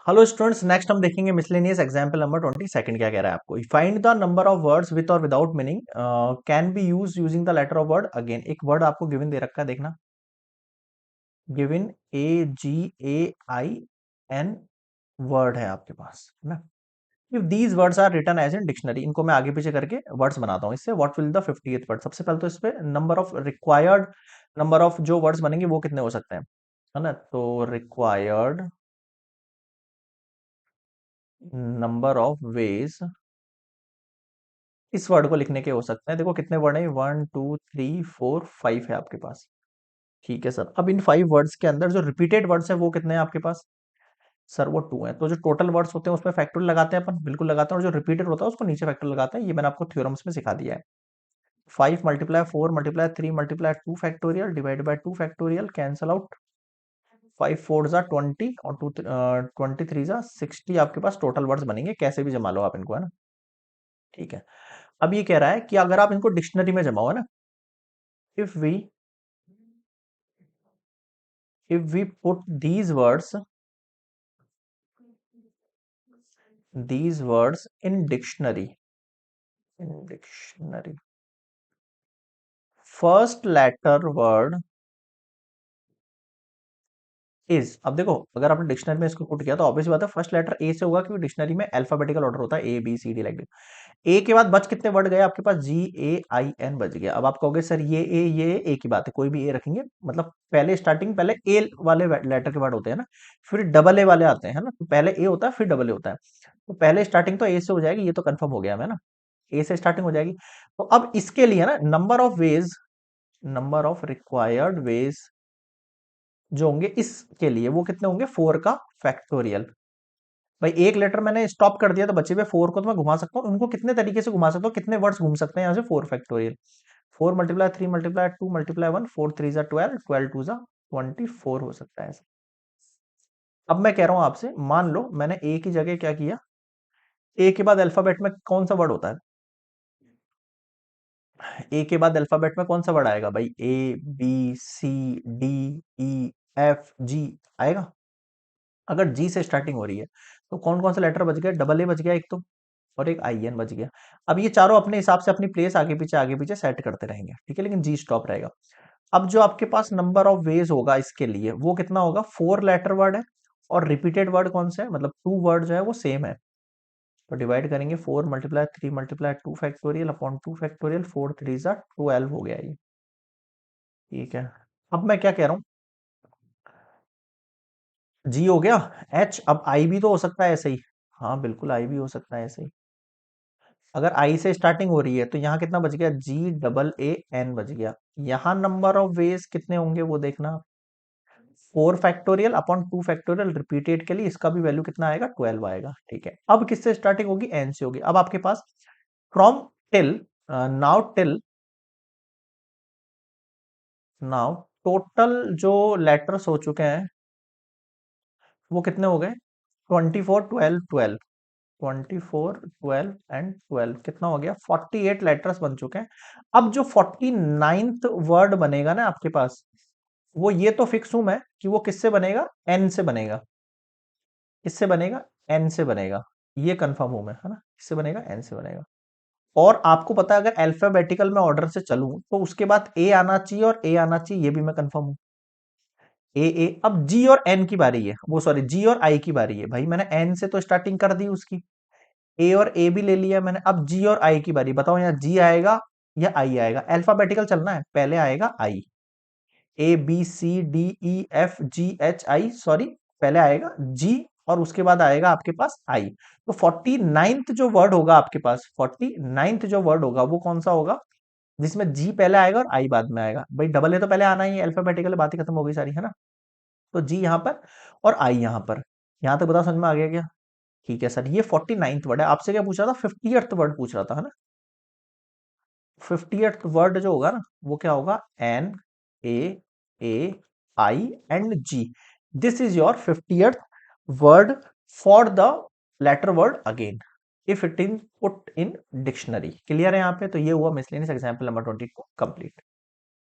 Hello students, next हम देखेंगे miscellaneous example number 22 क्या कह रहा है आपको। Find the number of words with or without meaning can be use using the letter of word. Again एक वर्ड आपको गिवन दे रखा है, देखना गिवन AGAIN वर्ड है आपके पास, है ना। If these words are written as in dictionary, इनको मैं आगे पीछे करके वर्ड्स बनाता हूँ इससे। What will the 50th word? सबसे पहले तो इस पे number of required, number of जो वर्ड्स बनेंगे वो कितने हो सकते हैं, है ना। तो रिक्वायर्ड नंबर ऑफ वेज इस वर्ड को लिखने के हो सकते हैं। देखो कितने वर्ड है, 1 2 3 4 5 है आपके पास। ठीक है सर, अब इन 5 वर्ड्स के अंदर जो रिपीटेड वर्ड्स है वो कितने हैं आपके पास? सर वो 2 है। तो जो टोटल वर्ड्स होते हैं उसमें फैक्टोरियल लगाते हैं अपन, बिल्कुल लगाते हैं, और जो रिपीटेड होता है उसको नीचे फैक्टोरियल लगाते हैं। ये मैंने आपको थ्योरम्स में सिखा दिया है। 5 × 4 × 3 × 2 factorial divide by 2 factorial, cancel out. 5 4 = 20 और 23 60 आपके पास टोटल वर्ड्स बनेंगे। कैसे भी जमा लो आप इनको, है ना। ठीक है, अब ये कह रहा है कि अगर आप इनको डिक्शनरी में जमाओ, है ना, if we put these words in dictionary, first letter word is. अब देखो, अगर आपने डिक्शनरी में इसको पुट किया तो ऑब्वियस बात है फर्स्ट लेटर ए से होगा, क्योंकि डिक्शनरी में अल्फाबेटिकल ऑर्डर होता है ABCD लाइक। ए के बाद बच कितने वर्ड गए आपके पास? GAIN बच गया। अब आप कहोगे सर ये ए की बात है, कोई भी ए रखेंगे, मतलब पहले स्टार्टिंग पहले ए वाले लेटर के वर्ड होते हैं ना, फिर डबल ए वाले आते हैं ना। तो पहले ए होता है फिर डबल ए होता है। तो पहले स्टार्टिंग तो ए से हो जाएगी, ये तो कंफर्म हो गया है ना, ए से स्टार्टिंग हो जाएगी। तो अब इसके लिए ना नंबर ऑफ रिक्वायर्ड वेज जो होंगे इसके लिए वो कितने होंगे? 4 का फैक्टोरियल। भाई एक लेटर मैंने स्टॉप कर दिया तो बचे हुए 4 को तो मैं घुमा सकता हूँ। उनको कितने तरीके से घुमा सकता हूँ, कितने वर्ड्स घूम सकते हैं यहाँ से? 4 फैक्टोरियल। 4 × 3 × 2 × 1, 4 3 12, 12 2 24 हो सकता है ऐसा। अब मैं कह रहा हूं आपसे, मान लो मैंने ए की जगह क्या किया, ए के बाद अल्फाबेट में कौन सा वर्ड होता है? ए के बाद अल्फाबेट में कौन सा वर्ड आएगा भाई? ABCDEFG आएगा। अगर जी से स्टार्टिंग हो रही है तो कौन कौन सा लेटर बच गया? डबल ए बच गया एक तो, और एक IN बच गया। अब ये चारों अपने हिसाब से अपनी प्लेस आगे पीछे सेट करते रहेंगे, ठीक है, लेकिन जी स्टॉप रहेगा। अब जो आपके पास नंबर ऑफ वेज होगा इसके लिए वो कितना होगा? 4 लेटर वर्ड है, और रिपीटेड वर्ड कौन से है, मतलब 2 वर्ड जो है वो सेम है। तो डिवाइड करेंगे 4 × 3 × 2 फैक्टोरियल अपॉन 2 फैक्टोरियल, 4 3 12 हो गया ये। ठीक है, अब मैं क्या कह रहा हूँ, जी हो गया। एच, अब आई भी तो हो सकता है ऐसे ही। हाँ बिल्कुल, आई भी हो सकता है ऐसे ही। अगर आई से स्टार्टिंग हो रही है तो यहाँ कितना बच गया? GAAN बच गया। यहाँ नंबर ऑफ वेज कितने होंगे वो देखना, 4 फैक्टोरियल अपॉन 2 फैक्टोरियल, रिपीटेड के लिए इसका भी वैल्यू कितना आएगा? 12 आएगा। ठीक है, अब किससे स्टार्टिंग होगी? एन से होगी। अब आपके पास फ्रॉम टिल, नाउ टोटल जो लेटर्स हो चुके हैं वो कितने हो गए? 24 12 12, 24 12 एंड 12 कितना हो गया? 48 लेटर्स बन चुके हैं। अब जो 49th वर्ड बनेगा ना आपके पास, वो ये तो फिक्स हूं मैं कि वो किससे बनेगा? एन से बनेगा। किससे बनेगा? एन से बनेगा। ये कंफर्म हूं मैं, है ना, किससे बनेगा? एन से बनेगा। और आपको पता है अगर अल्फाबेटिकल में ऑर्डर से चलूं तो उसके बाद ए आना चाहिए और ए आना चाहिए, ये भी मैं कंफर्म हूं। ए, अब जी और एन की बारी है, वो सॉरी जी और आई की बारी है। भाई मैंने एन से तो स्टार्टिंग कर दी उसकी, ए और ए भी ले लिया मैंने। अब जी और आई की बारी, बताओ यहाँ जी आएगा या आई आएगा? अल्फाबेटिकल चलना है, पहले आएगा आई। ABCDEFGHI, सॉरी, पहले आएगा जी और उसके बाद आएगा आपके पास आई। तो 49th जो वर्ड होगा आपके पास, 49th जो वर्ड होगा वो कौन सा होगा? जिसमें जी पहले आएगा और आई बाद में आएगा। भाई डबल ए तो पहले आना ही है, अल्फाबेटिकल बात ही खत्म हो गई सारी, है ना। तो जी यहाँ पर और आई यहाँ पर। यहाँ तक बताओ समझ में आ गया क्या? ठीक है सर, ये 49th वर्ड है। आपसे क्या पूछ रहा था? 50th वर्ड पूछ रहा था, है ना। 50th वर्ड जो होगा ना वो क्या होगा? NAAI and G। This is your 50th word for the letter word again, if it in put in dictionary. Clear है यहाँ पे? तो ये हुआ मिसलेनियस एग्जाम्पल नंबर 22 कंप्लीट।